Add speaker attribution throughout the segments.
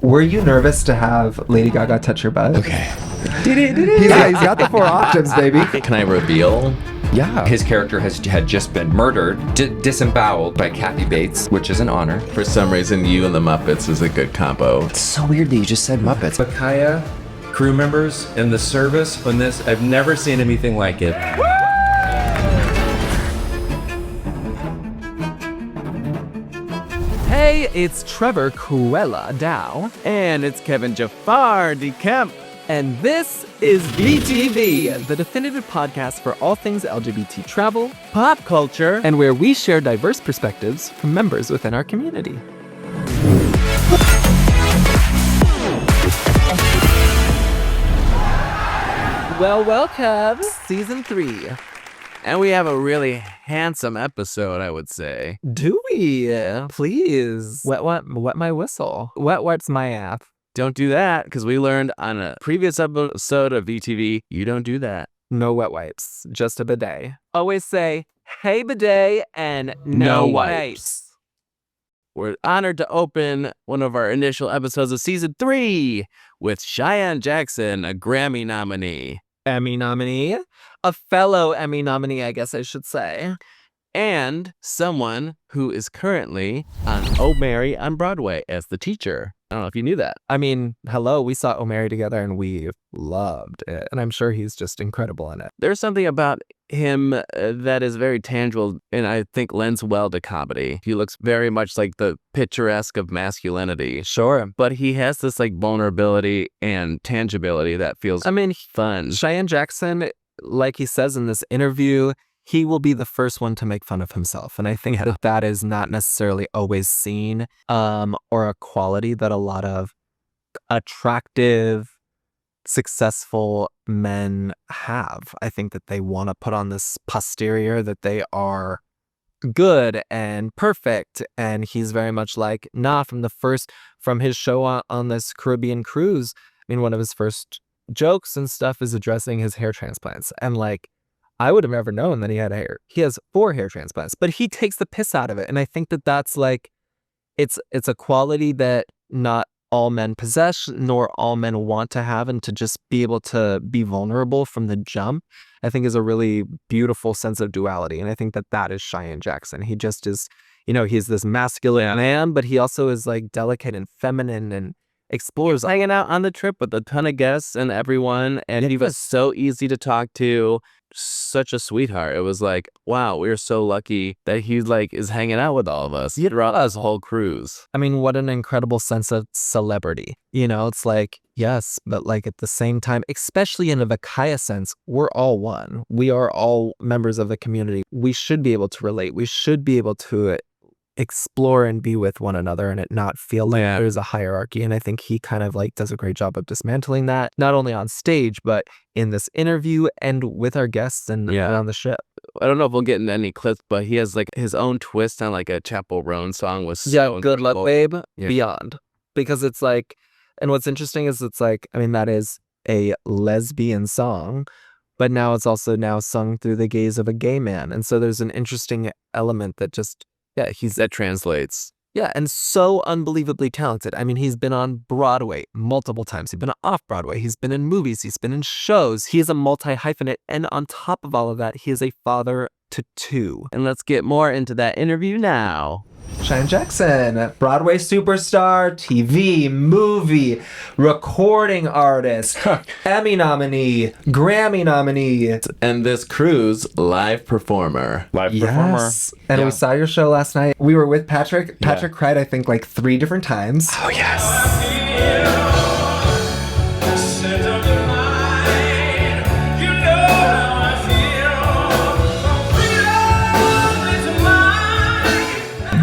Speaker 1: Were you nervous to have Lady Gaga touch your butt?
Speaker 2: Okay.
Speaker 1: He's got the 4 octaves, baby.
Speaker 2: Can I reveal?
Speaker 3: Yeah. His character had just been murdered, disemboweled by Kathy Bates, which is an honor.
Speaker 2: For some reason, you and the Muppets is a good combo.
Speaker 3: It's so weird that you just said Muppets.
Speaker 4: Bakaya crew members in the service on this, I've never seen anything like it.
Speaker 5: Hey, it's Trevor Cruella Dow.
Speaker 6: And it's Kevin Jafar DeKemp.
Speaker 5: And this is BTV, the definitive podcast for all things LGBT travel,
Speaker 6: Pop culture.
Speaker 5: and where we share diverse perspectives from members within our community. Well, welcome, Season 3.
Speaker 6: And we have a really handsome episode, I would say.
Speaker 5: Do we? Please. Wet my whistle. Wet wipes my ass.
Speaker 6: Don't do that, because we learned on a previous episode of VTV, you don't do that.
Speaker 5: No wet wipes, just a bidet. Always say, hey bidet, and
Speaker 6: No
Speaker 5: no
Speaker 6: wipes.
Speaker 5: wipes.
Speaker 6: We're honored to open one of our initial episodes of Season 3 with Cheyenne Jackson, a Grammy nominee.
Speaker 5: Emmy nominee. A fellow Emmy nominee, I guess I should say.
Speaker 6: And someone who is currently on Oh Mary on Broadway as the teacher. I don't know if you knew that.
Speaker 5: I mean, hello, we saw Omari together and we loved it. And I'm sure he's just incredible in it.
Speaker 6: There's something about him that is very tangible and I think lends well to comedy. He looks very much like the picturesque of masculinity.
Speaker 5: Sure.
Speaker 6: But he has this like vulnerability and tangibility that feels fun.
Speaker 5: Cheyenne Jackson, like he says in this interview, he will be the first one to make fun of himself. And I think that is not necessarily always seen or a quality that a lot of attractive, successful men have. I think that they want to put on this posterior that they are good and perfect. And he's very much like, nah, from his show on this Caribbean cruise, I mean, one of his first jokes and stuff is addressing his hair transplants. And like, I would have never known that he had hair. He has 4 hair transplants, but he takes the piss out of it. And I think that that's like, it's a quality that not all men possess, nor all men want to have, and to just be able to be vulnerable from the jump, I think is a really beautiful sense of duality. And I think that that is Cheyenne Jackson. He just is, he's this masculine man, but he also is like delicate and feminine and explores.
Speaker 6: Hanging out on the trip with a ton of guests and everyone, and he was so easy to talk to, such a sweetheart. It was like, wow, we're so lucky that he like is hanging out with all of us throughout this whole cruise.
Speaker 5: I mean, what an incredible sense of celebrity. It's like, yes, but like at the same time, especially in a Vakaya sense, we're all one. We are all members of the community. We should be able to relate. We should be able to explore and be with one another and it not feel like there's a hierarchy. And I think he kind of like does a great job of dismantling that, not only on stage, but in this interview and with our guests and on the ship.
Speaker 6: I don't know if we'll get into any clips, but he has like his own twist on like a Chappell Roan song with
Speaker 5: Good Luck Babe, Beyond. Because it's like, and what's interesting is it's like, I mean, that is a lesbian song, but now it's also now sung through the gaze of a gay man. And so there's an interesting element that just,
Speaker 6: that translates.
Speaker 5: Yeah, and so unbelievably talented. I mean, he's been on Broadway multiple times. He's been off Broadway. He's been in movies. He's been in shows. He is a multi-hyphenate. And on top of all of that, he is a father to 2.
Speaker 6: And let's get more into that interview now.
Speaker 1: Cheyenne Jackson, Broadway superstar, TV, movie, recording artist, Emmy nominee, Grammy nominee.
Speaker 2: And this cruise, live performer.
Speaker 1: Yes. And we saw your show last night. We were with Patrick. Patrick cried, I think, like 3 different times.
Speaker 2: Oh, yes.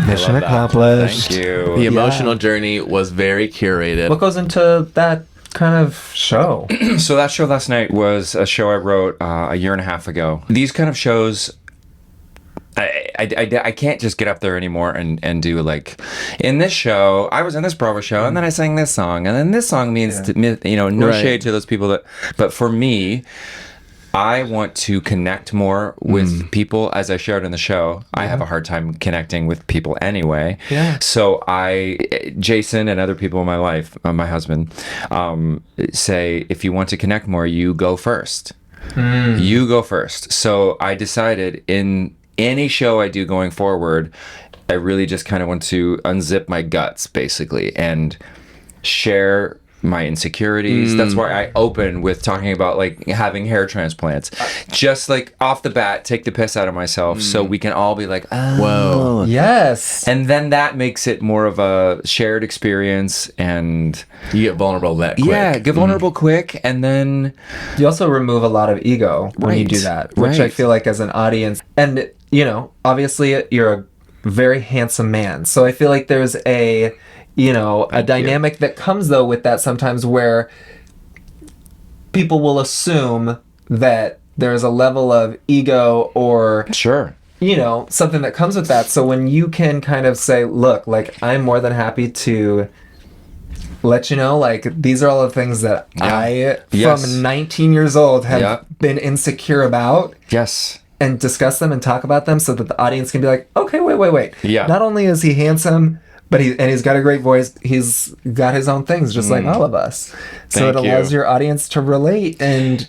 Speaker 1: Mission accomplished.
Speaker 3: Thank you.
Speaker 2: The emotional journey was very curated.
Speaker 1: What goes into that kind of show?
Speaker 3: So that show last night was a show I wrote a year and a half ago. These kind of shows, I can't just get up there anymore and do like, in this show, I was in this Broadway show and then I sang this song and then this song means, no shade to those people but for me, I want to connect more with people. As I shared in the show, I have a hard time connecting with people anyway.
Speaker 1: Yeah.
Speaker 3: So Jason and other people in my life, my husband, say, if you want to connect more, you go first. You go first. So I decided in any show I do going forward, I really just kind of want to unzip my guts, basically, and share my insecurities. That's why I open with talking about like having hair transplants. Just like off the bat, take the piss out of myself so we can all be like, oh.
Speaker 2: Whoa.
Speaker 1: Yes.
Speaker 3: And then that makes it more of a shared experience, and
Speaker 2: You get vulnerable that quick.
Speaker 3: yeah, get vulnerable quick, and then
Speaker 1: You also remove a lot of ego when you
Speaker 3: Right.
Speaker 1: do that, which I
Speaker 3: Right.
Speaker 1: feel like as an audience, and you know, obviously you're a very handsome man, so I feel like there's a dynamic that comes though with that sometimes where people will assume that there's a level of ego or
Speaker 3: sure.
Speaker 1: something that comes with that. So when you can kind of say, look, like I'm more than happy to let you know, like these are all the things that I from 19 years old have been insecure about.
Speaker 3: Yes.
Speaker 1: And discuss them and talk about them so that the audience can be like, okay, wait.
Speaker 3: Yeah.
Speaker 1: Not only is he handsome, but he's got a great voice. He's got his own things, just like all of us. So
Speaker 3: Thank
Speaker 1: it allows
Speaker 3: you.
Speaker 1: your audience to relate and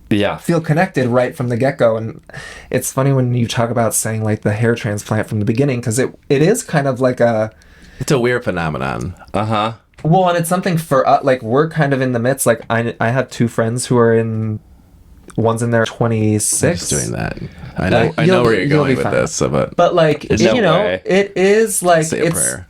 Speaker 3: Yeah.
Speaker 1: feel connected right from the get-go. And it's funny when you talk about saying like the hair transplant from the beginning, because it is kind of like
Speaker 2: It's a weird phenomenon.
Speaker 3: Uh-huh.
Speaker 1: well, and it's something for us, like we're kind of in the midst. Like I have two friends who are one's in their 26.
Speaker 2: Just doing that. I know
Speaker 1: You'll
Speaker 2: where
Speaker 1: be-
Speaker 2: you're
Speaker 1: you'll
Speaker 2: going
Speaker 1: be
Speaker 2: with
Speaker 1: fine.
Speaker 2: this, but
Speaker 1: But like
Speaker 3: No way.
Speaker 1: it is like
Speaker 2: say a
Speaker 1: it's
Speaker 2: prayer.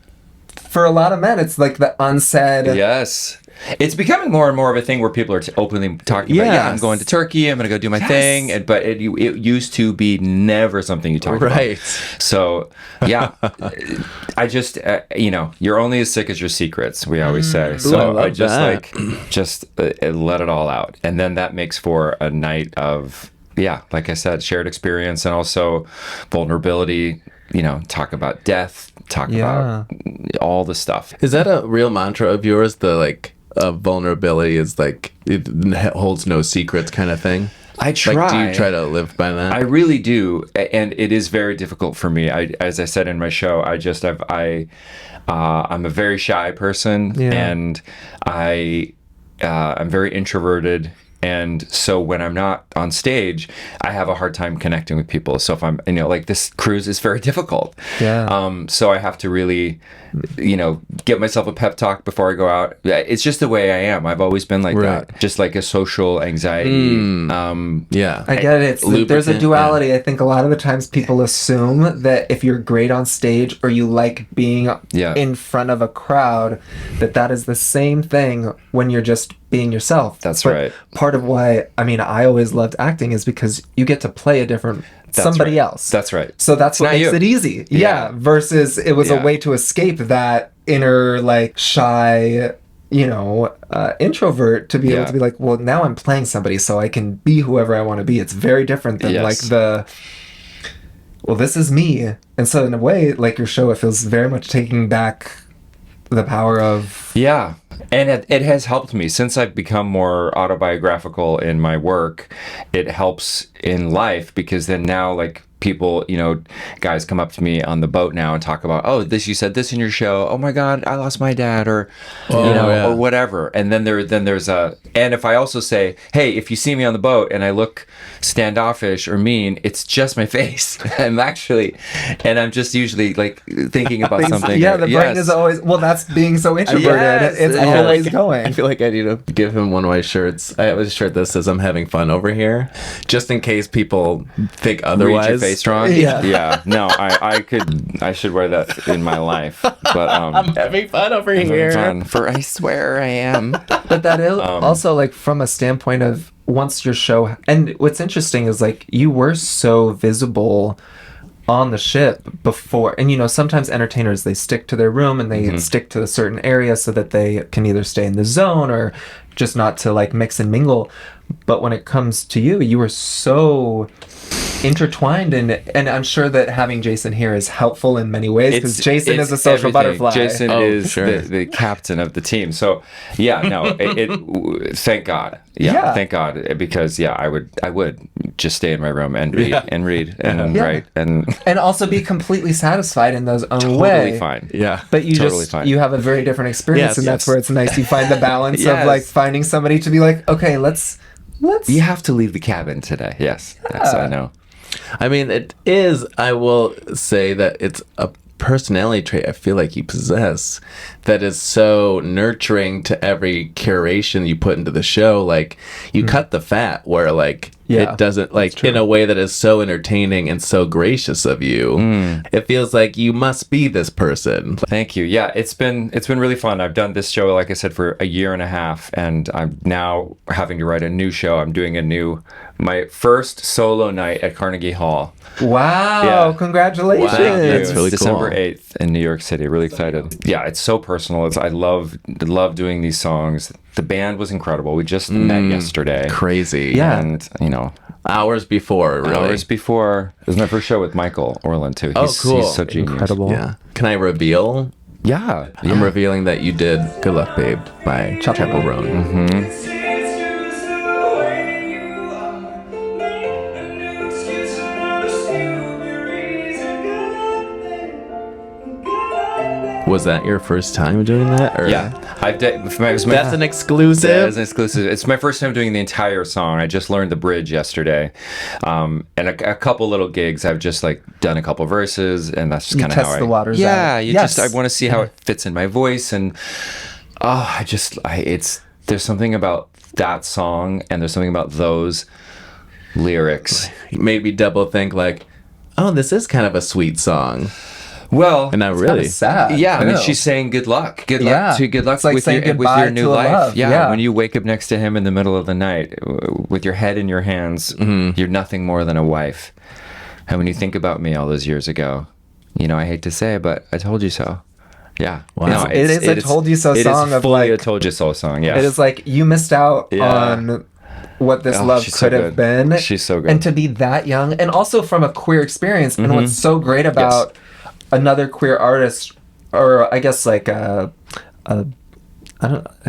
Speaker 1: for a lot of men. It's like the unsaid.
Speaker 3: Yes. It's becoming more and more of a thing where people are openly talking about, I'm
Speaker 1: Yes.
Speaker 3: going to Turkey, I'm going to go do my thing. But it used to be never something you talked
Speaker 2: Right.
Speaker 3: about. So, yeah. I just, you're only as sick as your secrets, we always say. So
Speaker 6: I
Speaker 3: I
Speaker 6: love
Speaker 3: just
Speaker 6: that.
Speaker 3: let it all out. And then that makes for a night of, like I said, shared experience and also vulnerability, talk about death, talk about all the stuff.
Speaker 2: Is that a real mantra of yours? The like vulnerability is like it holds no secrets kind of thing.
Speaker 3: I try.
Speaker 2: Like, do you try to live by that?
Speaker 3: I really do, and it is very difficult for me. As I said in my show, I'm a very shy person, and I'm very introverted. And so when I'm not on stage, I have a hard time connecting with people. So if I'm, like this cruise is very difficult.
Speaker 1: Yeah.
Speaker 3: So I have to really, get myself a pep talk before I go out. It's just the way I am. I've always been like that. Just like a social anxiety.
Speaker 2: Yeah.
Speaker 1: I get it. There's a
Speaker 2: Lubricant,
Speaker 1: duality. I think a lot of the times people assume that if you're great on stage or you like being in front of a crowd, that is the same thing when you're just being yourself.
Speaker 3: That's
Speaker 1: But
Speaker 3: right.
Speaker 1: part of why, I always loved acting is because you get to play a different somebody
Speaker 3: right.
Speaker 1: else.
Speaker 3: That's right.
Speaker 1: So that's what
Speaker 3: Not
Speaker 1: makes
Speaker 3: you.
Speaker 1: it easy.
Speaker 3: Yeah.
Speaker 1: Versus it was a
Speaker 3: Yeah.
Speaker 1: way to escape that inner like shy, introvert to be able
Speaker 3: Yeah.
Speaker 1: to be like, well, now I'm playing somebody so I can be whoever I want to be. It's very different than like this is me. And so in a way, like your show, it feels very much taking back the power of
Speaker 3: and it has helped me since I've become more autobiographical in my work. It helps in life because then now like people, guys come up to me on the boat now and talk about, you said this in your show. Oh my God, I lost my dad, or or whatever. And then there's and if I also say, hey, if you see me on the boat and I look standoffish or mean, it's just my face. I'm just usually like thinking about something.
Speaker 1: the brain is always, that's being so introverted. It's always going.
Speaker 2: I feel like I need to give him one of my shirts. I have a shirt that says I'm having fun over here, just in case people think
Speaker 3: Read
Speaker 2: otherwise.
Speaker 3: your face strong.
Speaker 1: Yeah.
Speaker 3: No, I should wear that in my life. But
Speaker 2: I'm having fun over here.
Speaker 3: I swear I am.
Speaker 1: But that is also like from a standpoint of once your show, and what's interesting is like you were so visible on the ship before, and sometimes entertainers, they stick to their room and they stick to a certain area so that they can either stay in the zone or just not to like mix and mingle. But when it comes to you, you were so intertwined, and I'm sure that having Jason here is helpful in many ways because Jason is a social
Speaker 3: everything.
Speaker 1: butterfly.
Speaker 3: Jason is
Speaker 2: sure.
Speaker 3: the captain of the team. So yeah, no, thank God. Yeah, thank God, because I would just stay in my room and read and write
Speaker 1: and also be completely satisfied in those own
Speaker 3: totally
Speaker 1: way.
Speaker 3: fine.
Speaker 2: Yeah.
Speaker 1: But you
Speaker 3: Totally
Speaker 1: just
Speaker 3: fine.
Speaker 1: you have a very different experience,
Speaker 6: Yes,
Speaker 1: and that's
Speaker 6: yes.
Speaker 1: where it's nice. You find the balance of
Speaker 3: Yes.
Speaker 1: like finding somebody to be like, okay, let's.
Speaker 3: You have to leave the cabin today. Yes, I know.
Speaker 2: I mean, it is, I will say that it's a personality trait I feel like you possess that is so nurturing to every curation you put into the show. Like, you cut the fat where, like,
Speaker 1: Yeah,
Speaker 2: it doesn't, like, in a way that is so entertaining and so gracious of you. It feels like you must be this person.
Speaker 3: Thank you. Yeah, it's been really fun. I've done this show, like I said, for a year and a half, and I'm now having to write a new show. I'm doing my first solo night at Carnegie Hall.
Speaker 1: Wow!
Speaker 3: Yeah.
Speaker 1: Congratulations!
Speaker 2: That's really
Speaker 3: December
Speaker 2: cool.
Speaker 3: 8th in New York City. Really excited. Yeah, it's so personal. I love doing these songs. The band was incredible. We just met yesterday.
Speaker 2: Crazy.
Speaker 1: Yeah.
Speaker 3: And,
Speaker 2: Hours before, really.
Speaker 3: hours before, it was my first show with Michael Orland, too.
Speaker 2: Oh, cool.
Speaker 3: He's so genius.
Speaker 1: Incredible.
Speaker 2: Yeah. Can I reveal?
Speaker 3: Yeah.
Speaker 2: I'm revealing that you did Good Luck Babe by Chapel Roan.
Speaker 3: Mm-hmm.
Speaker 2: Was that your first time doing that? Or?
Speaker 3: Yeah.
Speaker 2: That's an exclusive?
Speaker 3: That is an exclusive. It's my first time doing the entire song. I just learned the bridge yesterday. And a couple little gigs. I've just done a couple verses, and that's just kind of how
Speaker 1: test the waters out.
Speaker 3: Yeah,
Speaker 1: Yes.
Speaker 3: I want to see how it fits in my voice, and there's something about that song, and there's something about those lyrics.
Speaker 2: Made me double think, like, oh, this is kind of a sweet song.
Speaker 3: Well,
Speaker 2: And not
Speaker 1: Kinda
Speaker 2: really.
Speaker 1: sad.
Speaker 3: yeah, I mean,
Speaker 1: Ew.
Speaker 3: she's saying good luck. Good
Speaker 1: Yeah.
Speaker 3: luck
Speaker 1: It's like
Speaker 3: with
Speaker 1: saying
Speaker 3: your
Speaker 1: goodbye
Speaker 3: new
Speaker 1: to a
Speaker 3: life.
Speaker 1: love. Yeah.
Speaker 3: When you wake up next to him in the middle of the night with your head in your hands, you're nothing more than a wife. And when you think about me all those years ago, I hate to say it, but I told you so. Yeah.
Speaker 2: Wow.
Speaker 1: It is a told you so
Speaker 3: it
Speaker 1: song
Speaker 3: is
Speaker 1: of
Speaker 3: fully
Speaker 1: like
Speaker 3: a told you so song. Yeah.
Speaker 1: it is like you missed out
Speaker 3: Yeah.
Speaker 1: on what this
Speaker 3: Oh,
Speaker 1: love
Speaker 3: she's so
Speaker 1: could have
Speaker 3: good.
Speaker 1: been.
Speaker 3: She's so good.
Speaker 1: And to be that young, and also from a queer experience. And what's so great about another queer artist, or I guess like I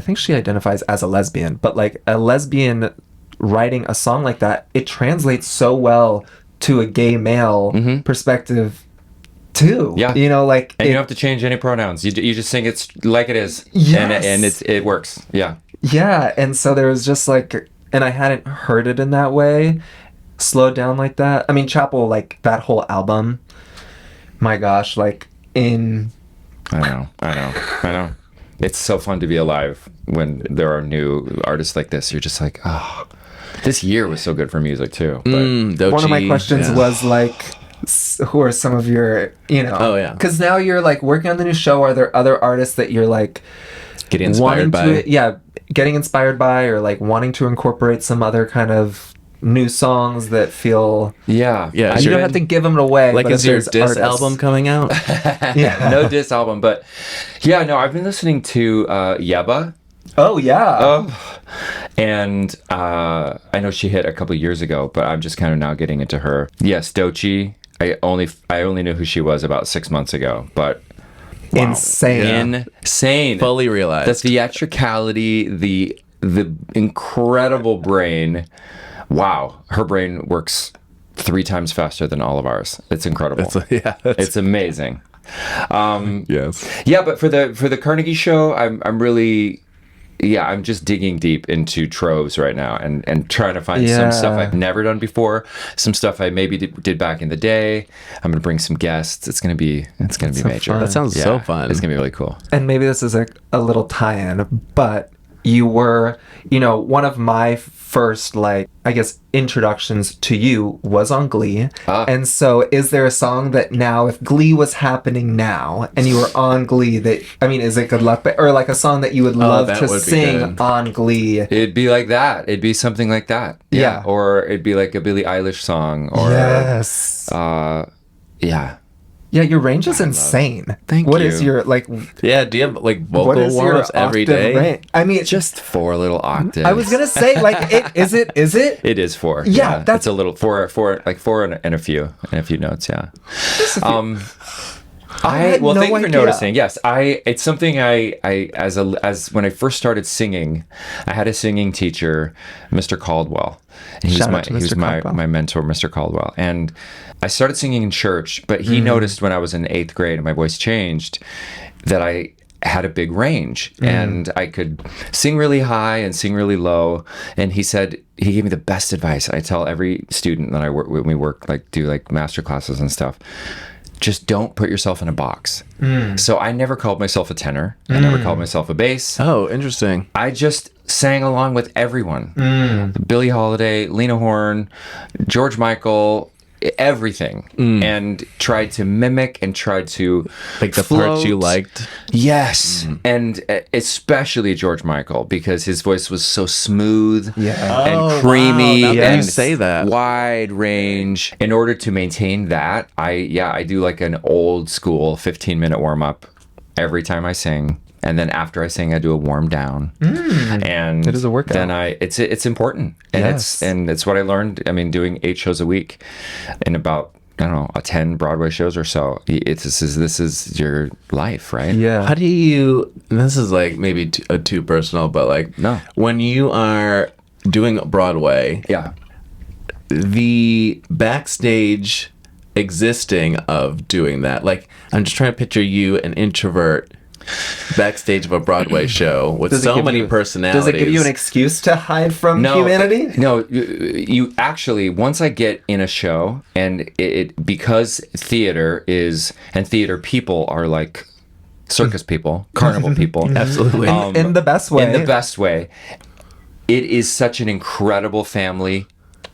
Speaker 1: think she identifies as a lesbian, but like a lesbian writing a song like that, it translates so well to a gay male perspective too.
Speaker 3: Yeah.
Speaker 1: Like
Speaker 3: and you
Speaker 1: it-
Speaker 3: don't have to change any pronouns. You just sing it like it is.
Speaker 1: Yes.
Speaker 3: And it works. Yeah.
Speaker 1: yeah, and so there was just like, and I hadn't heard it in that way, slowed down like that. I mean, Chapel, like that whole album, my gosh, like
Speaker 3: I know. It's so fun to be alive when there are new artists like this. You're just like, oh, this year was so good for music too. But
Speaker 1: one of my
Speaker 2: Doechii,
Speaker 1: questions
Speaker 2: yeah.
Speaker 1: was like, who are some of your,
Speaker 2: Oh, yeah.
Speaker 1: because now you're like working on the new show. Are there other artists that you're like
Speaker 2: Getting inspired by.
Speaker 1: getting inspired by, or like wanting to incorporate some other kind of new songs that feel
Speaker 3: yeah.
Speaker 2: Yeah,
Speaker 1: you
Speaker 2: sure.
Speaker 1: don't have to give them away,
Speaker 2: Like,
Speaker 1: but
Speaker 2: is
Speaker 1: if
Speaker 2: your
Speaker 1: there's
Speaker 2: diss
Speaker 1: artists-
Speaker 2: album coming out?
Speaker 1: Yeah.
Speaker 3: No diss album, but yeah, no, I've been listening to Yeba.
Speaker 1: Oh yeah.
Speaker 3: And I know she hit a couple years ago, but I'm just kind of now getting into her. Yes, Doechii. I only knew who she was about 6 months ago, but wow.
Speaker 1: Insane.
Speaker 3: Insane.
Speaker 2: Fully
Speaker 3: The
Speaker 2: realized.
Speaker 3: theatricality, the incredible brain. Wow, her brain works 3 times faster than all of ours. It's incredible. It's amazing.
Speaker 2: Yes.
Speaker 3: Yeah, but for the Carnegie show, I'm really, I'm just digging deep into troves right now and trying to find some stuff I've never done before, some stuff I maybe did back in the day. I'm gonna bring some guests. It's gonna be major.
Speaker 1: fun.
Speaker 2: That sounds so fun.
Speaker 3: It's gonna be really cool.
Speaker 1: And maybe this is a little tie-in, but you were, one of my first, like, I guess, introductions to you was on Glee. And so is there a song that now, if Glee was happening now and you were on Glee, that, I mean, is it Good Luck? Or like a song that you would love
Speaker 2: that
Speaker 1: to
Speaker 2: would be
Speaker 1: sing
Speaker 2: good.
Speaker 1: on Glee?
Speaker 3: It'd be like that. It'd be something like that.
Speaker 1: Yeah.
Speaker 3: Or it'd be like a Billie Eilish song. Or
Speaker 1: Yes.
Speaker 3: yeah.
Speaker 1: Yeah, your range is insane.
Speaker 3: Thank
Speaker 1: What
Speaker 3: you.
Speaker 1: is your like?
Speaker 2: Yeah, do you have like
Speaker 1: What
Speaker 2: vocal
Speaker 1: is your
Speaker 2: warm-ups every
Speaker 1: octave
Speaker 2: day?
Speaker 1: range? I mean,
Speaker 3: Just 4 little octaves.
Speaker 1: I was gonna say like, is it?
Speaker 3: It is 4.
Speaker 1: Yeah, that's-
Speaker 3: it's a little 4 like 4 and a few notes. Yeah.
Speaker 1: I had no
Speaker 3: thank you for
Speaker 1: idea.
Speaker 3: noticing. Yes, it's something I as when I first started singing, I had a singing teacher, Mr. Caldwell. And
Speaker 1: Shout out to
Speaker 3: he was
Speaker 1: Mr. Caldwell.
Speaker 3: my mentor, Mr. Caldwell. And I started singing in church, but he noticed when I was in 8th grade and my voice changed that I had a big range and I could sing really high and sing really low. And he gave me the best advice. I tell every student that I work when we work, do master classes and stuff. Just don't put yourself in a box. So I never called myself a tenor. I never called myself a bass.
Speaker 2: Oh, interesting.
Speaker 3: I just sang along with everyone. Billie Holiday, Lena Horne, George Michael, everything. And tried to mimic and tried to
Speaker 2: Like the parts you liked.
Speaker 3: Yes. And especially George Michael, because his voice was so smooth and creamy
Speaker 2: Wow, now that
Speaker 3: and
Speaker 2: you say that.
Speaker 3: wide range. In order to maintain that, I do like an old school 15-minute warm up every time I sing. And then after I sing, I do a warm down, and
Speaker 1: It is a workout.
Speaker 3: Then it's important, and
Speaker 1: Yes.
Speaker 3: it's what I learned. I mean, doing 8 shows a week, in about 10 Broadway shows or so. This is your life, right?
Speaker 1: Yeah.
Speaker 2: How do you, and this is like maybe too personal, but like,
Speaker 3: No.
Speaker 2: when you are doing Broadway,
Speaker 3: Yeah.
Speaker 2: the backstage existing of doing that, like, I'm just trying to picture you, an introvert, backstage of a Broadway show with
Speaker 1: Does it
Speaker 2: so
Speaker 1: give
Speaker 2: many
Speaker 1: you-
Speaker 2: personalities.
Speaker 1: Does it give you an excuse to hide from
Speaker 3: No,
Speaker 1: humanity?
Speaker 3: No, you actually, once I get in a show, and because theater people are like circus people, carnival people.
Speaker 2: Absolutely.
Speaker 1: In the best way.
Speaker 3: In the best way. It is such an incredible family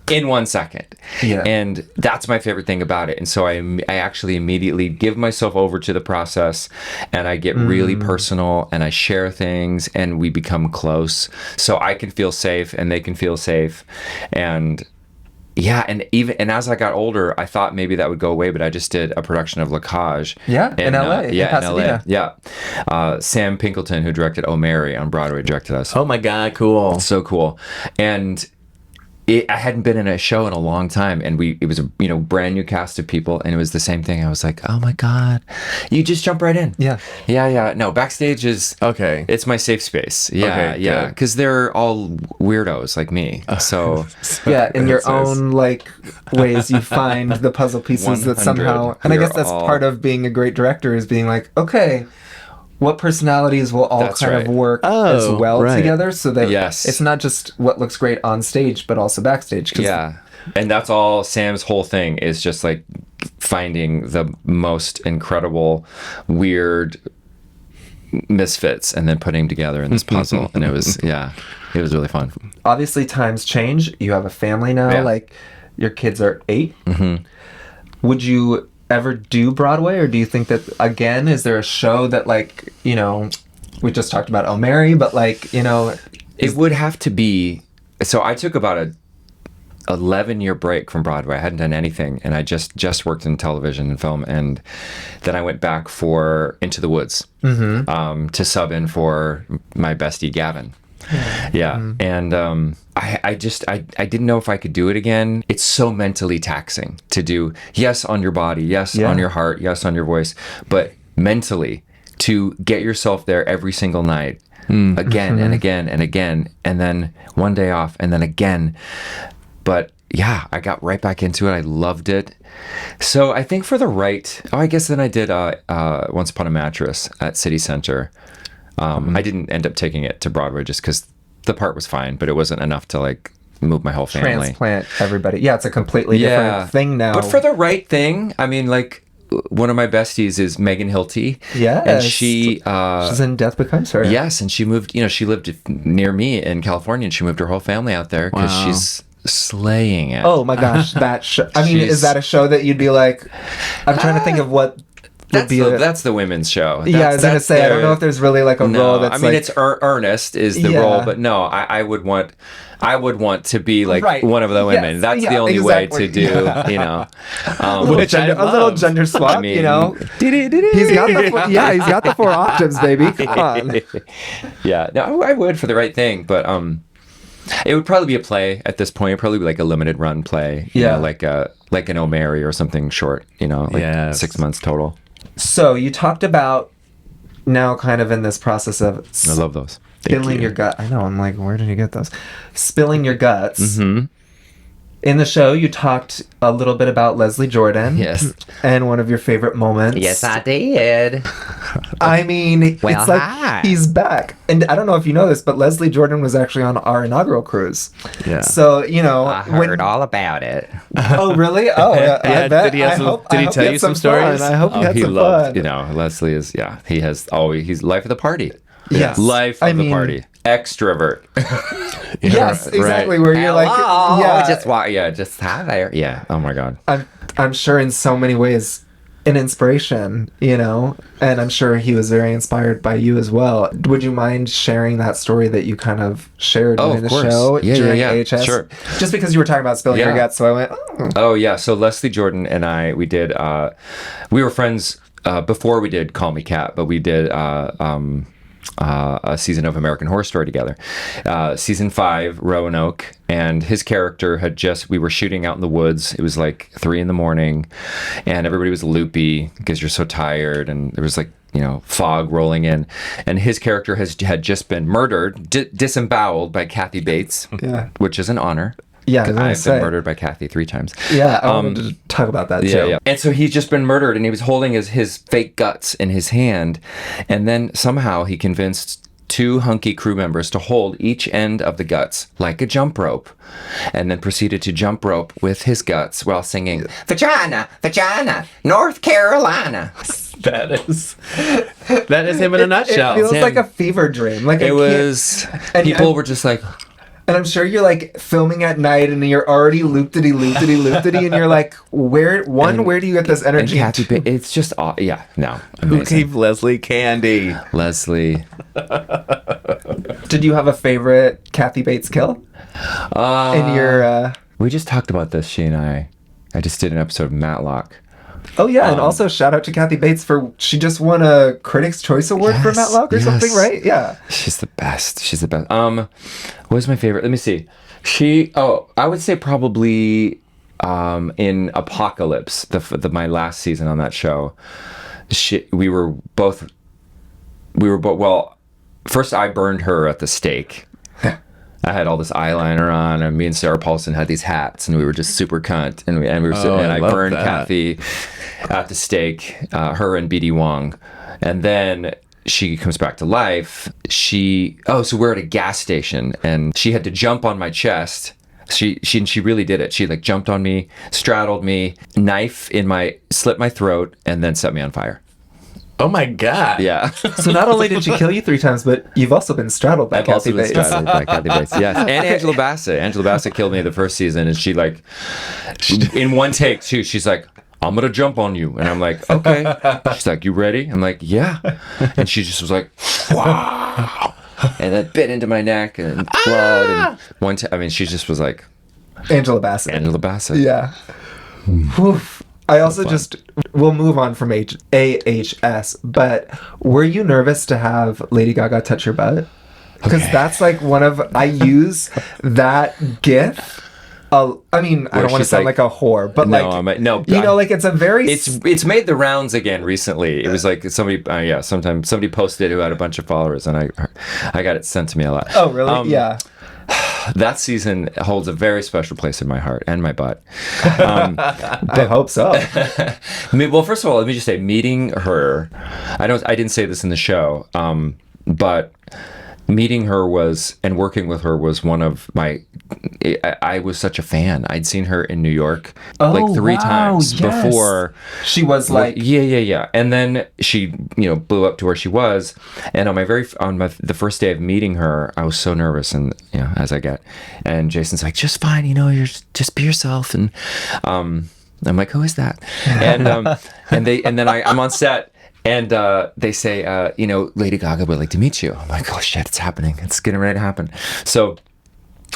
Speaker 3: in 1 second.
Speaker 1: Yeah.
Speaker 3: And that's my favorite thing about it. And so I actually immediately give myself over to the process, and I get really personal, and I share things, and we become close. So I can feel safe and they can feel safe. And yeah, and as I got older, I thought maybe that would go away, but I just did a production of La Cage.
Speaker 1: Yeah, in LA, in
Speaker 3: Yeah, in LA.
Speaker 1: Pasadena.
Speaker 3: Yeah. Sam Pinkleton, who directed Oh Mary on Broadway, directed us.
Speaker 2: Oh my God, cool.
Speaker 3: So cool. And I hadn't been in a show in a long time, and it was a brand new cast of people, and it was the same thing. I was like, oh my God, you just jump right in. Yeah. No, backstage is
Speaker 2: Okay.
Speaker 3: It's my safe space. Yeah,
Speaker 2: Okay,
Speaker 3: yeah,
Speaker 2: good.
Speaker 3: because they're all weirdos like me. So
Speaker 1: Yeah, in your
Speaker 2: That's nice.
Speaker 1: own ways you find the puzzle pieces that
Speaker 3: 100.
Speaker 1: somehow, and I
Speaker 3: We
Speaker 1: guess
Speaker 3: are
Speaker 1: that's
Speaker 3: all-
Speaker 1: part of being a great director, is being like, okay, what personalities will all
Speaker 3: That's
Speaker 1: kind
Speaker 3: right.
Speaker 1: of work
Speaker 2: Oh,
Speaker 1: as well
Speaker 2: right.
Speaker 1: together, so that
Speaker 3: Yes.
Speaker 1: it's not just what looks great on stage, but also backstage. 'cause
Speaker 3: yeah, and that's all. Sam's whole thing is just like finding the most incredible, weird misfits, and then putting them together in this puzzle. And it was really fun.
Speaker 1: obviously times change. You have a family now.
Speaker 3: Yeah.
Speaker 1: Like your kids are 8. Would you ever do Broadway, or do you think that, again, is there a show that we just talked about Oh Mary, but
Speaker 3: It would have to be. So I took about a 11-year break from Broadway. I hadn't done anything, and I just worked in television and film, and then I went back for Into the Woods to sub in for my bestie Gavin. Yeah, and I didn't know if I could do it again. It's so mentally taxing to do. Yes, on your body. Yes, on your heart. Yes, on your voice. But mentally, to get yourself there every single night, again and again and again, and then one day off, and then again. But yeah, I got right back into it. I loved it. So I think for the right, I guess then I did Once Upon a Mattress at City Center. I didn't end up taking it to Broadway just because the part was fine, but it wasn't enough to move my whole family.
Speaker 1: transplant everybody? Yeah, it's a completely different thing now.
Speaker 3: But for the right thing, I mean, one of my besties is Megan Hilty.
Speaker 1: Yes.
Speaker 3: And she's
Speaker 1: she's in Death Becomes Her.
Speaker 3: yes, and she moved, she lived near me in California, and she moved her whole family out there because
Speaker 2: Wow.
Speaker 3: she's slaying it.
Speaker 1: Oh my gosh, that show. I mean,
Speaker 3: She's-
Speaker 1: is that a show that you'd be like, I'm trying to think of what would be
Speaker 3: that's the women's show.
Speaker 1: Yeah, I was gonna say, I don't know if there's really like a role that's
Speaker 3: I mean,
Speaker 1: like,
Speaker 3: it's Ernest is the role, but no, I would want to be like
Speaker 1: Right.
Speaker 3: one of the women.
Speaker 1: Yes,
Speaker 3: That's
Speaker 1: yeah,
Speaker 3: the only way
Speaker 1: exactly.
Speaker 3: to do, you know.
Speaker 1: a little gender swap,
Speaker 3: I mean,
Speaker 1: you know. He's got he's got the 4 octaves, baby. Come on.
Speaker 3: Yeah, no, I would for the right thing, but it would probably be a play at this point. It'd probably be like a limited run play, you know, like an O'Mary or something short, you know, like 6 months total.
Speaker 1: So you talked about now kind of in this process of
Speaker 3: I love those.
Speaker 1: spilling your gut. I know, I'm like, where did you get those? Spilling your guts.
Speaker 3: Mm-hmm.
Speaker 1: In the show, you talked a little bit about Leslie Jordan.
Speaker 3: Yes.
Speaker 1: And one of your favorite moments.
Speaker 3: Yes, I did.
Speaker 1: I mean,
Speaker 3: Well,
Speaker 1: it's like
Speaker 3: hi.
Speaker 1: he's back. And I don't know if you know this, but Leslie Jordan was actually on our inaugural cruise.
Speaker 6: Yeah.
Speaker 1: So, you know.
Speaker 3: I heard all about it.
Speaker 1: Oh, really? Oh, yeah. I
Speaker 6: Yeah,
Speaker 1: bet.
Speaker 6: did he have
Speaker 1: I
Speaker 6: some-
Speaker 1: hope,
Speaker 6: did
Speaker 1: I
Speaker 6: he
Speaker 1: hope
Speaker 6: tell
Speaker 1: had
Speaker 6: you some
Speaker 1: fun.
Speaker 6: stories?
Speaker 1: I hope he had
Speaker 3: He
Speaker 1: some
Speaker 3: loved,
Speaker 1: fun.
Speaker 3: you know, Leslie is, he has always, he's life of the party.
Speaker 1: Yes.
Speaker 3: Life of the party. Extrovert.
Speaker 1: Yes, exactly. Where you're like,
Speaker 3: Just hi there. Yeah. Oh my God.
Speaker 1: I'm sure in so many ways an inspiration, you know, and I'm sure he was very inspired by you as well. Would you mind sharing that story that you kind of shared during the
Speaker 3: course.
Speaker 1: show during
Speaker 3: Yeah.
Speaker 1: AHS?
Speaker 3: Sure.
Speaker 1: Just because you were talking about spilling your guts, so I went, oh.
Speaker 3: Oh yeah. So Leslie Jordan and I, we were friends before we did Call Me Kat, but we did a season of American Horror Story together. Season 5, Roanoke, and his character we were shooting out in the woods. It was like 3 a.m, and everybody was loopy because you're so tired, and there was like, you know, fog rolling in, and his character had just been murdered, disemboweled by Kathy Bates, which is an honor.
Speaker 1: Yeah, I was gonna
Speaker 3: I've
Speaker 1: say.
Speaker 3: been murdered by Kathy 3 times.
Speaker 1: Yeah, I wanted to talk about that too.
Speaker 3: Yeah. And so he's just been murdered, and he was holding his fake guts in his hand, and then somehow he convinced 2 hunky crew members to hold each end of the guts like a jump rope, and then proceeded to jump rope with his guts while singing "Vagina, Vagina, North Carolina."
Speaker 6: That is him in a nutshell.
Speaker 1: It feels like a fever dream. Like
Speaker 3: It was. People were just like,
Speaker 1: and I'm sure you're like filming at night and you're already loopity, and you're like, where do you get this
Speaker 3: and
Speaker 1: energy?
Speaker 3: Kathy, it's just
Speaker 1: Who
Speaker 6: Who gave Leslie candy?
Speaker 3: Leslie.
Speaker 1: Did you have a favorite Kathy Bates kill? In your
Speaker 3: We just talked about this, she and I. I just did an episode of Matlock.
Speaker 1: Oh yeah, and also shout out to Kathy Bates she just won a Critics' Choice Award for Matlock or something, right? Yeah.
Speaker 3: She's the best. What was my favorite? Let me see. I would say probably in Apocalypse, my last season on that show. We were both well, first I burned her at the stake. I had all this eyeliner on, and me and Sarah Paulson had these hats, and we were just super cunt, and we were sitting, and I
Speaker 6: love
Speaker 3: burned
Speaker 6: that.
Speaker 3: Kathy at the stake, her and BD Wong, and then she comes back to life. So we're at a gas station, and she had to jump on my chest. She really did it. She like jumped on me, straddled me, slit my throat, and then set me on fire.
Speaker 6: Oh my God.
Speaker 3: Yeah.
Speaker 1: So not only did she kill you 3 times, but you've also been straddled by
Speaker 3: I've
Speaker 1: Kathy
Speaker 3: also been
Speaker 1: Bates.
Speaker 3: straddled by Kathy Bates, yes. And Angela Bassett. Angela Bassett killed me the first season, and she like, in one take too, she's like, "I'm gonna jump on you," and I'm like, "Okay." She's like, "You ready?" I'm like, "Yeah," and she just was like, "Wow," and then bit into my neck and blood, and she just was like,
Speaker 1: Angela Bassett.
Speaker 3: Angela Bassett.
Speaker 1: Yeah. Oof. I also we'll move on from AHS, but were you nervous to have Lady Gaga touch your butt? Because that's like I use that GIF. I mean, I don't want to sound like a whore, but it's a very...
Speaker 3: It's made the rounds again recently. It was like somebody, somebody posted it who had a bunch of followers, and I got it sent to me a lot.
Speaker 1: Oh, really? Yeah.
Speaker 3: That season holds a very special place in my heart and my butt.
Speaker 1: I hope so.
Speaker 3: Well, first of all, let me just say, meeting her, I didn't say this in the show, but meeting her and working with her was one of my... I was such a fan. I'd seen her in New York like 3 times before.
Speaker 1: She was like...
Speaker 3: Yeah. And then she, blew up to where she was. And on the first day of meeting her, I was so nervous, and as I get. And Jason's like, "Just fine, you're just be yourself." And I'm like, who is that? And and then I'm on set. And they say, Lady Gaga would like to meet you. I'm like, oh shit, it's happening. It's getting ready to happen. So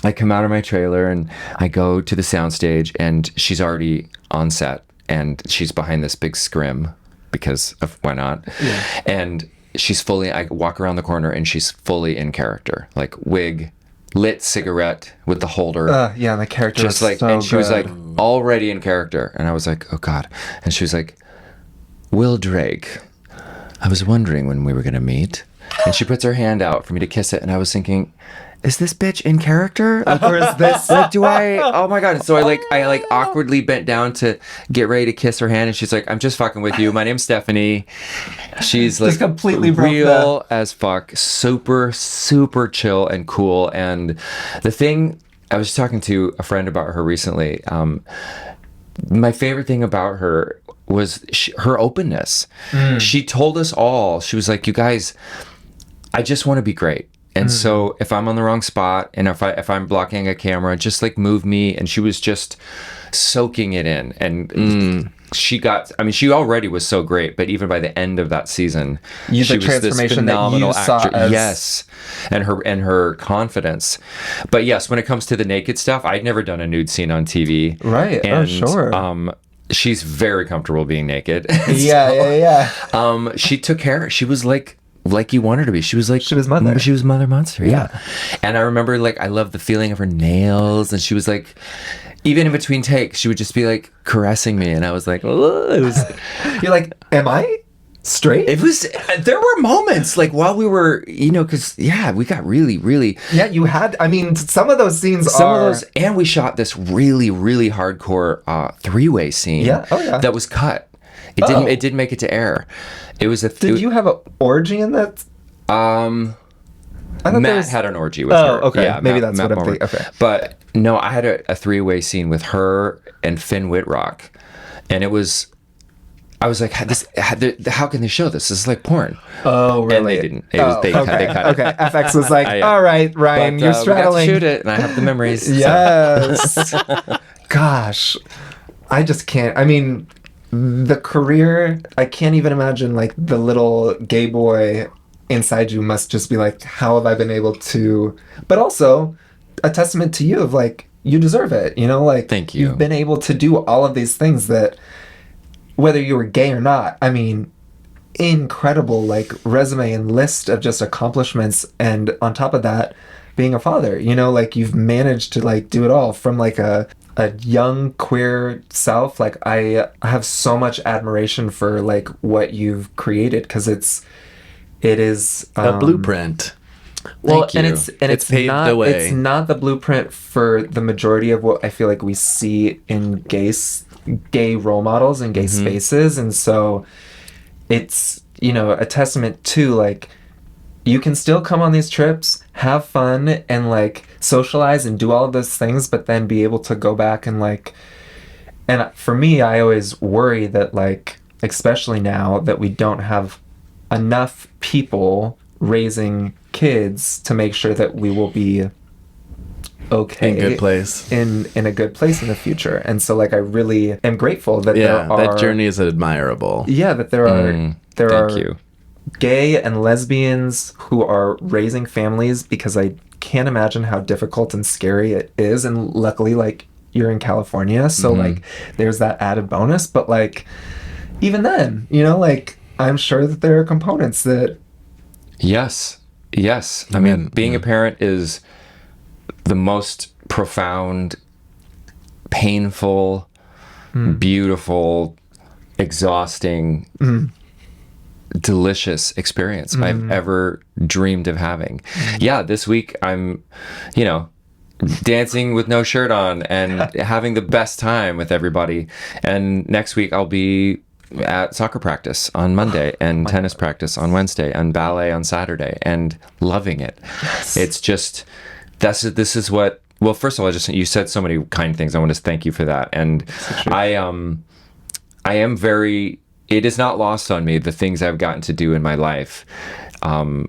Speaker 3: I come out of my trailer and I go to the soundstage, and she's already on set, and she's behind this big scrim because of why not? Yeah. And I walk around the corner and she's fully in character, like wig, lit cigarette with the holder.
Speaker 1: Yeah, the character
Speaker 3: just like, so and she was like already in character. And I was like, oh God. And she was like, Will Drake, I was wondering when we were going to meet. And she puts her hand out for me to kiss it. And I was thinking, is this bitch in character? Like, or is this, like, oh my God. And so I awkwardly bent down to get ready to kiss her hand. And she's like, I'm just fucking with you. My name's Stephanie. She's like, just completely real as fuck. Super, super chill and cool. And the thing, I was talking to a friend about her recently. My favorite thing about her was her openness. She told us all, she was like, you guys, I just want to be great. And so if I'm on the wrong spot, and if I'm blocking a camera, just like move me. And she was just soaking it in. And she already was so great, but even by the end of that season, she was this phenomenal actress. Yes. And her confidence. But yes, when it comes to the naked stuff, I'd never done a nude scene on TV.
Speaker 1: Right.
Speaker 3: And,
Speaker 1: sure.
Speaker 3: She's very comfortable being naked.
Speaker 1: Yeah.
Speaker 3: She took care. She was like you wanted her to be. She was Mother. She was Mother Monster. Yeah. And I remember, like, I loved the feeling of her nails, and she was like, even in between takes, she would just be like caressing me, and I was like, oh, it was.
Speaker 1: You're like, am I straight?
Speaker 3: It was. There were moments like while we were, because we got really, really.
Speaker 1: Yeah, you had. I mean, some of those scenes.
Speaker 3: And we shot this really, really hardcore 3-way scene.
Speaker 1: Yeah. Oh yeah.
Speaker 3: That was cut. It didn't make it to air. It was
Speaker 1: Did you have an orgy in that?
Speaker 3: Matt had an orgy with her.
Speaker 1: Oh, okay.
Speaker 3: Yeah,
Speaker 1: maybe that's what I'm thinking. Okay.
Speaker 3: But no, I had a 3-way scene with her and Finn Whitrock, and it was. I was like, how can they show this? This is like porn.
Speaker 1: Oh, really?
Speaker 3: And they didn't. They cut it.
Speaker 1: Okay. FX was like, all right, Ryan, you're straddling.
Speaker 3: We got to shoot it, and I have the memories.
Speaker 1: Yes. Gosh, I just can't. I mean, the career, I can't even imagine, like, the little gay boy inside you must just be like, how have I been able to, but also a testament to you of, like, you deserve it, like,
Speaker 3: thank you.
Speaker 1: You've been able to do all of these things that, whether you were gay or not, I mean, incredible, like, resume and list of just accomplishments. And on top of that, being a father, like, you've managed to, like, do it all from, like, a young queer self. Like, I have so much admiration for, like, what you've created, because it is
Speaker 6: a blueprint.
Speaker 1: Well,
Speaker 3: Thank you.
Speaker 1: and it's
Speaker 6: paved
Speaker 1: not
Speaker 6: the way.
Speaker 1: It's not the blueprint for the majority of what I feel like we see in gay role models and gay spaces. And so it's, a testament to, like, you can still come on these trips, have fun, and, like, socialize and do all of those things, but then be able to go back and, like, and for me, I always worry that, like, especially now that we don't have enough people raising kids to make sure that we will be okay
Speaker 6: in a good place
Speaker 1: in a good place in the future. And so, like, I really am grateful that there are,
Speaker 6: that journey is admirable.
Speaker 1: That there are
Speaker 3: thank you.
Speaker 1: Gay and lesbians who are raising families, because I can't imagine how difficult and scary it is. And luckily, like, you're in California, so like, there's that added bonus. But, like, even then, like, I'm sure that there are components that.
Speaker 3: Yes. I mean, being a parent is the most profound, painful, beautiful, exhausting, delicious experience I've ever dreamed of having. Yeah, this week I'm, dancing with no shirt on and having the best time with everybody. And next week I'll be at soccer practice on Monday and tennis practice on Wednesday and ballet on Saturday and loving it. Yes. It's just, this is what, well, first of all, you said so many kind things. I want to thank you for that. And I am very, it is not lost on me, the things I've gotten to do in my life. And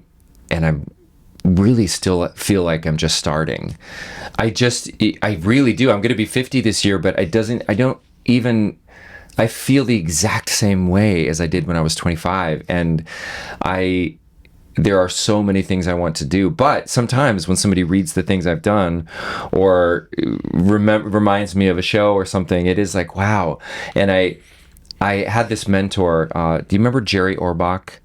Speaker 3: I'm really still feel like I'm just starting. I really do. I'm going to be 50 this year, but even I feel the exact same way as I did when I was 25, and there are so many things I want to do, but sometimes when somebody reads the things I've done or reminds me of a show or something, it is like, wow. And I had this mentor. Do you remember Jerry Orbach?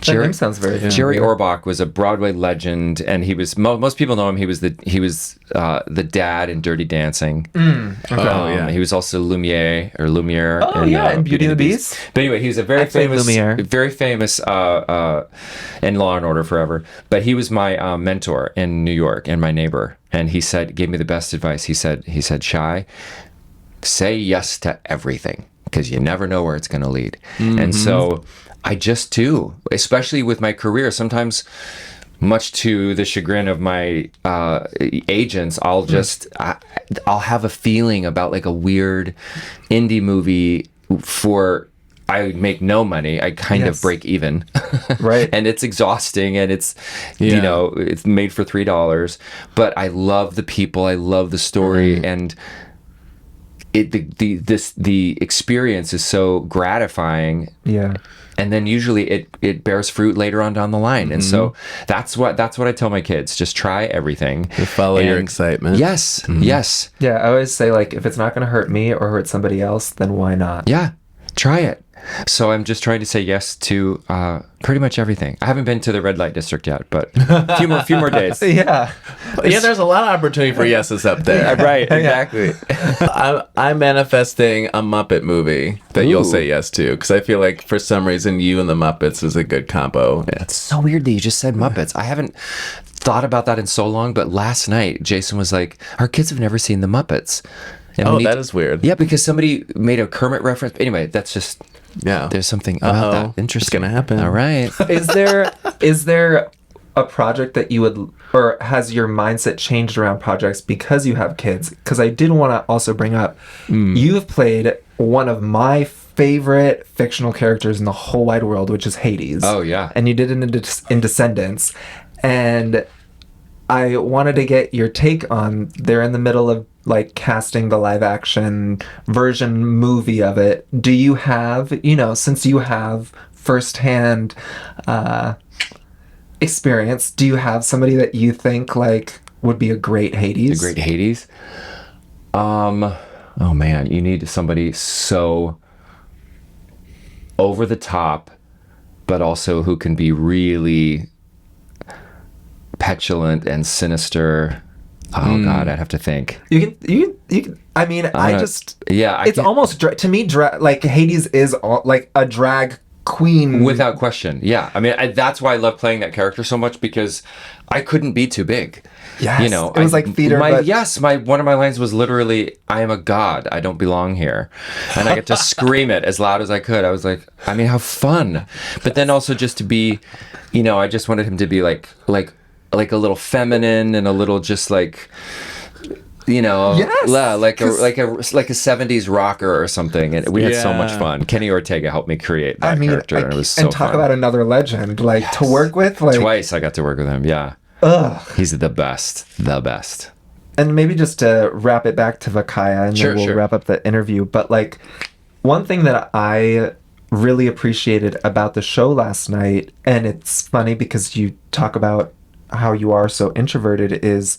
Speaker 1: That name sounds very familiar.
Speaker 3: Jerry Orbach was a Broadway legend, and he was most people know him. He was the dad in Dirty Dancing.
Speaker 2: yeah.
Speaker 3: He was also Lumiere.
Speaker 1: Oh, in Beauty and the Beast.
Speaker 3: But anyway, he was a very famous in Law and Order forever. But he was my mentor in New York and my neighbor, and he gave me the best advice. He said, Shy, say yes to everything, because you never know where it's going to lead. And so I just do, especially with my career. Sometimes, much to the chagrin of my agents, I'll have a feeling about like a weird indie movie I make no money. I kind of break even.
Speaker 1: Right.
Speaker 3: And it's exhausting, and it's, you know, it's made for $3, but I love the people. I love the story. And the experience is so gratifying.
Speaker 1: Yeah.
Speaker 3: And then usually it bears fruit later on down the line. And so that's what I tell my kids. Just try everything.
Speaker 2: You follow your excitement.
Speaker 3: Yes. Yes.
Speaker 1: Yeah, I always say, like, if it's not going to hurt me or hurt somebody else, then why not?
Speaker 3: Yeah. Try it. So I'm just trying to say yes to pretty much everything. I haven't been to the red light district yet, but a few more days.
Speaker 1: Yeah.
Speaker 2: Yeah, there's a lot of opportunity for yeses up there.
Speaker 3: Right, exactly.
Speaker 2: I'm manifesting a Muppet movie that you'll say yes to, because I feel like for some reason you and the Muppets is a good combo.
Speaker 3: It's so weird that you just said Muppets. I haven't thought about that in so long, but last night Jason was like, our kids have never seen the Muppets. And
Speaker 2: that is weird.
Speaker 3: Yeah, because somebody made a Kermit reference. Anyway, that's just...
Speaker 2: Yeah.
Speaker 3: There's something about that. Interesting.
Speaker 2: It's going to happen.
Speaker 3: All right.
Speaker 1: Is there a project that you would, or has your mindset changed around projects because you have kids? Because I did want to also bring up, you've played one of my favorite fictional characters in the whole wide world, which is Hades.
Speaker 3: Oh, yeah.
Speaker 1: And you did it in Descendants. And I wanted to get your take on, they're in the middle of like casting the live action version movie of it. Do you have, since you have firsthand experience, do you have somebody that you think like would be a great Hades?
Speaker 3: A great Hades? Oh man, you need somebody so over the top, but also who can be really petulant and sinister. Oh God, I'd have to think.
Speaker 1: You can. I mean, it's almost to me. Like Hades is like a drag queen,
Speaker 3: without question. Yeah, I mean, that's why I love playing that character so much, because I couldn't be too big.
Speaker 1: Yes, it was like theater.
Speaker 3: One of my lines was literally, "I am a god. I don't belong here," and I get to scream it as loud as I could. I was like, I mean, how fun! But then also just to be, I just wanted him to be like a little feminine and a little just like,
Speaker 1: yes,
Speaker 3: like a 70s rocker or something. And we had so much fun. Kenny Ortega helped me create that character, and it was so fun.
Speaker 1: And talk about another legend, to work with.
Speaker 3: Twice I got to work with him. Yeah.
Speaker 1: Ugh.
Speaker 3: He's the best.
Speaker 1: And maybe just to wrap it back to Vakaya, and then we'll wrap up the interview. But one thing that I really appreciated about the show last night, and it's funny because you talk about how you are so introverted, is,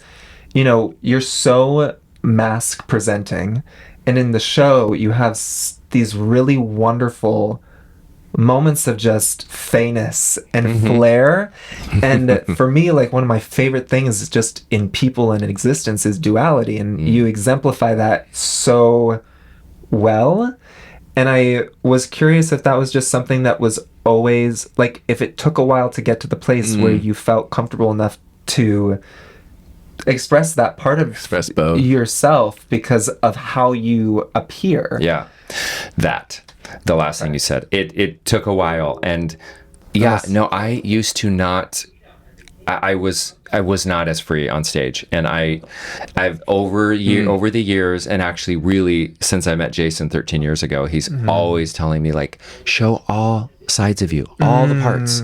Speaker 1: you're so mask presenting, and in the show you have these really wonderful moments of just fayness and flair. And for me, one of my favorite things is just in people and in existence is duality, and you exemplify that so well. And I was curious if that was just something that was always, if it took a while to get to the place where you felt comfortable enough to express that part of
Speaker 2: both
Speaker 1: yourself because of how you appear.
Speaker 3: Yeah. The last thing you said, it took a while. And I used to not, I was not as free on stage, and I've over the years, and actually really since I met Jason 13 years ago, he's always telling me show all sides of you, all the parts,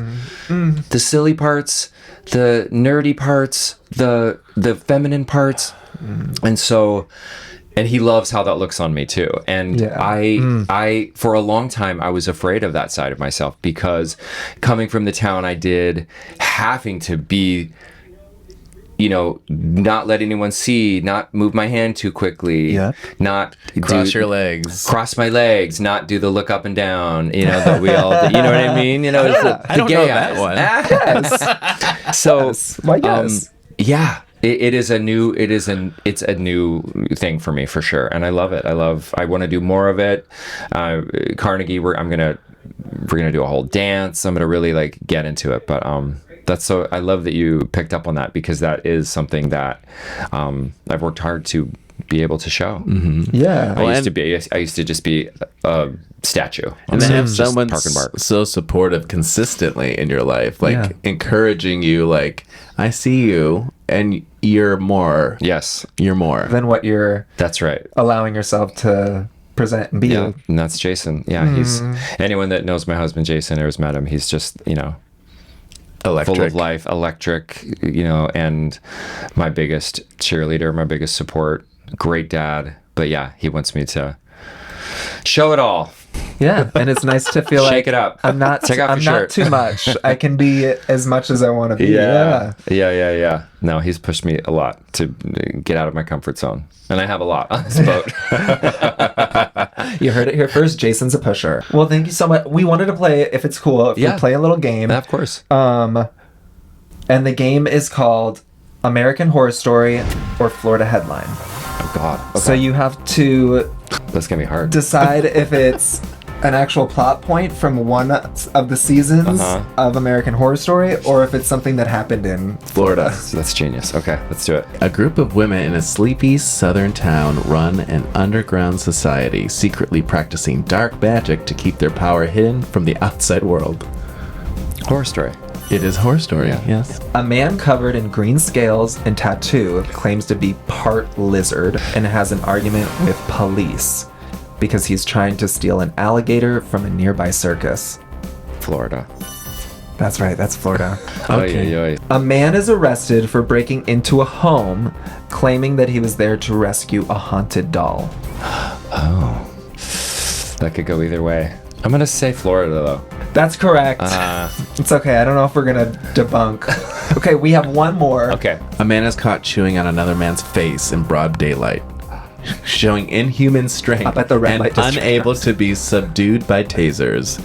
Speaker 3: the silly parts, the nerdy parts, the feminine parts, and so and he loves how that looks on me too. And
Speaker 1: Yeah.
Speaker 3: I for a long time I was afraid of that side of myself, because coming from the town I did, having to be, you know, not let anyone see, not move my hand too quickly, not
Speaker 2: Cross your legs.
Speaker 3: cross my legs, not do the look up and down, you know, that we all, you know what I mean? You know, it's
Speaker 2: I don't know that one.
Speaker 3: Yes. So,
Speaker 1: Why, yes.
Speaker 3: yeah, it's a new thing for me for sure. And I love it. I want to do more of it. Carnegie, we're going to do a whole dance. I'm going to really like get into it. But, I love that you picked up on that, because that is something that I've worked hard to be able to show.
Speaker 1: Yeah.
Speaker 3: I used to just be a statue.
Speaker 2: And to have
Speaker 3: Just
Speaker 2: someone
Speaker 3: park and bark.
Speaker 2: so supportive consistently in your life, like encouraging you, like, I see you and you're more.
Speaker 3: Yes,
Speaker 2: You're more.
Speaker 1: Than what you're
Speaker 3: that's right.
Speaker 1: allowing yourself to present and be.
Speaker 3: Yeah, and that's Jason. Yeah, he's anyone that knows my husband Jason or has met him. He's just, you know,
Speaker 2: Electric.
Speaker 3: full of life, electric, you know, and my biggest cheerleader, my biggest support, great dad. But yeah, he wants me to show it all.
Speaker 1: Yeah, and it's nice to feel like
Speaker 3: Shake it up.
Speaker 1: I'm not
Speaker 3: Take off
Speaker 1: I'm
Speaker 3: your
Speaker 1: not
Speaker 3: shirt.
Speaker 1: too much. I can be as much as I want to be.
Speaker 3: Yeah. No, he's pushed me a lot to get out of my comfort zone. And I have a lot on this boat.
Speaker 1: You heard it here first. Jason's a pusher. Well, thank you so much. We wanted to play, if it's cool, if we play a little game.
Speaker 3: Of course.
Speaker 1: And the game is called American Horror Story or Florida Headline.
Speaker 3: Oh, God. Okay.
Speaker 1: So you have to
Speaker 3: That's going to be hard.
Speaker 1: decide if it's an actual plot point from one of the seasons of American Horror Story, or if it's something that happened in Florida.
Speaker 3: That's genius. Okay, let's do it.
Speaker 2: A group of women in a sleepy southern town run an underground society, secretly practicing dark magic to keep their power hidden from the outside world.
Speaker 3: Horror story.
Speaker 2: It is horror story, yes.
Speaker 1: A man covered in green scales and tattoo claims to be part lizard and has an argument with police because he's trying to steal an alligator from a nearby circus.
Speaker 3: Florida.
Speaker 1: That's right, that's Florida.
Speaker 3: Okay. Oy.
Speaker 1: A man is arrested for breaking into a home, claiming that he was there to rescue a haunted doll.
Speaker 3: Oh. That could go either way. I'm going to say Florida, though.
Speaker 1: That's correct. It's okay, I don't know if we're gonna debunk. Okay, we have one more.
Speaker 3: Okay.
Speaker 2: A man is caught chewing on another man's face in broad daylight, showing inhuman strength
Speaker 1: Up at the red
Speaker 2: and
Speaker 1: light district.
Speaker 2: unable to be subdued by tasers.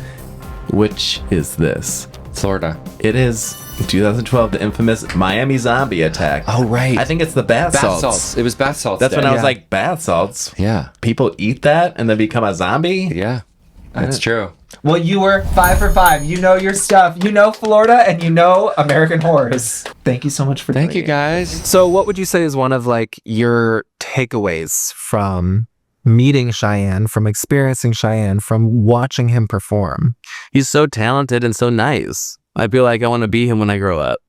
Speaker 2: Which is this?
Speaker 3: Florida.
Speaker 2: It is 2012, the infamous Miami zombie attack.
Speaker 3: Oh, right.
Speaker 2: I think it's the bath salts.
Speaker 3: It was bath salts.
Speaker 2: That's
Speaker 3: day.
Speaker 2: when I was like, bath salts?
Speaker 3: Yeah.
Speaker 2: People eat that and then become a zombie?
Speaker 3: Yeah. That's true.
Speaker 1: Well, you were 5 for 5. You know your stuff. You know Florida and you know American horrors. Thank you so much for
Speaker 3: Thank
Speaker 1: doing
Speaker 3: you,
Speaker 1: it.
Speaker 3: guys.
Speaker 5: So what would you say is one of like your takeaways from meeting Cheyenne, from experiencing Cheyenne, from watching him perform?
Speaker 6: He's so talented and so nice. I feel like I want to be him when I grow up.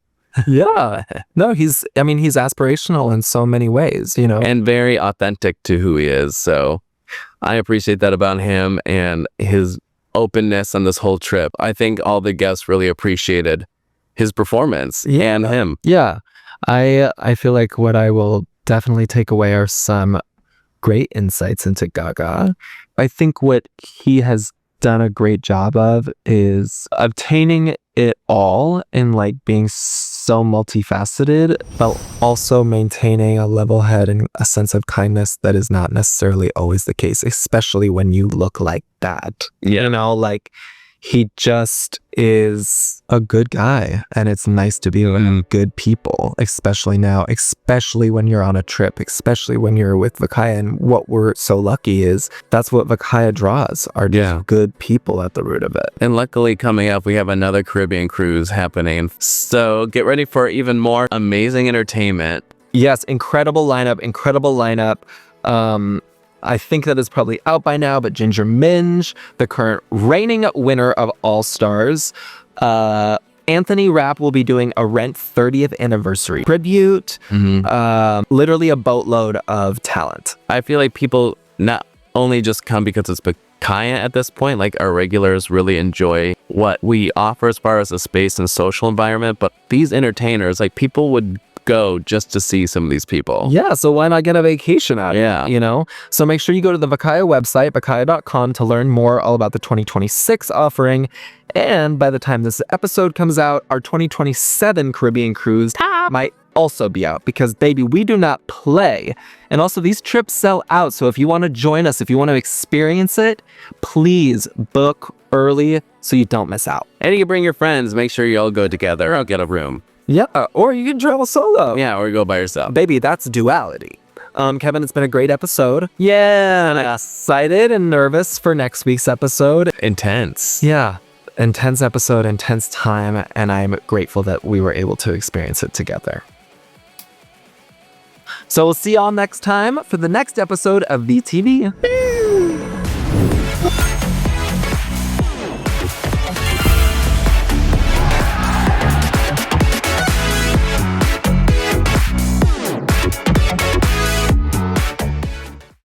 Speaker 5: Yeah. No, he's aspirational in so many ways, you know.
Speaker 6: And very authentic to who he is. So I appreciate that about him and his openness on this whole trip. I think all the guests really appreciated his performance and him.
Speaker 5: Yeah. I feel like what I will definitely take away are some great insights into Gaga. I think what he has done a great job of is obtaining it all and like being so multifaceted, but also maintaining a level head and a sense of kindness that is not necessarily always the case, especially when you look like that.
Speaker 6: Yeah.
Speaker 5: You know, like he just is a good guy, and it's nice to be with good people, especially now, especially when you're on a trip, especially when you're with Vakaya. And what we're so lucky is that's what Vakaya draws, are just good people at the root of it.
Speaker 6: And luckily coming up, we have another Caribbean cruise happening. So get ready for even more amazing entertainment.
Speaker 5: Yes, incredible lineup. I think that is probably out by now, but Ginger Minge, the current reigning winner of All Stars. Anthony Rapp will be doing a Rent 30th anniversary tribute. Literally a boatload of talent.
Speaker 6: I feel like people not only just come because it's Vakaya at this point, like our regulars really enjoy what we offer as far as a space and social environment, but these entertainers, like people would go just to see some of these people.
Speaker 5: Yeah, so why not get a vacation out?
Speaker 6: Yeah.
Speaker 5: You know? So make sure you go to the Vakaya website, vakaya.com, to learn more all about the 2026 offering. And by the time this episode comes out, our 2027 Caribbean cruise might also be out because, baby, we do not play. And also, these trips sell out. So if you want to join us, if you want to experience it, please book early so you don't miss out.
Speaker 6: And you can bring your friends. Make sure you all go together. I'll get a room.
Speaker 5: Yeah, or you can travel solo.
Speaker 6: Yeah, or you go by yourself.
Speaker 5: Baby, that's duality. Kevin, it's been a great episode. Yeah, and I'm excited and nervous for next week's episode.
Speaker 6: Intense.
Speaker 5: Yeah, intense episode, intense time, and I'm grateful that we were able to experience it together. So we'll see y'all next time for the next episode of VTV.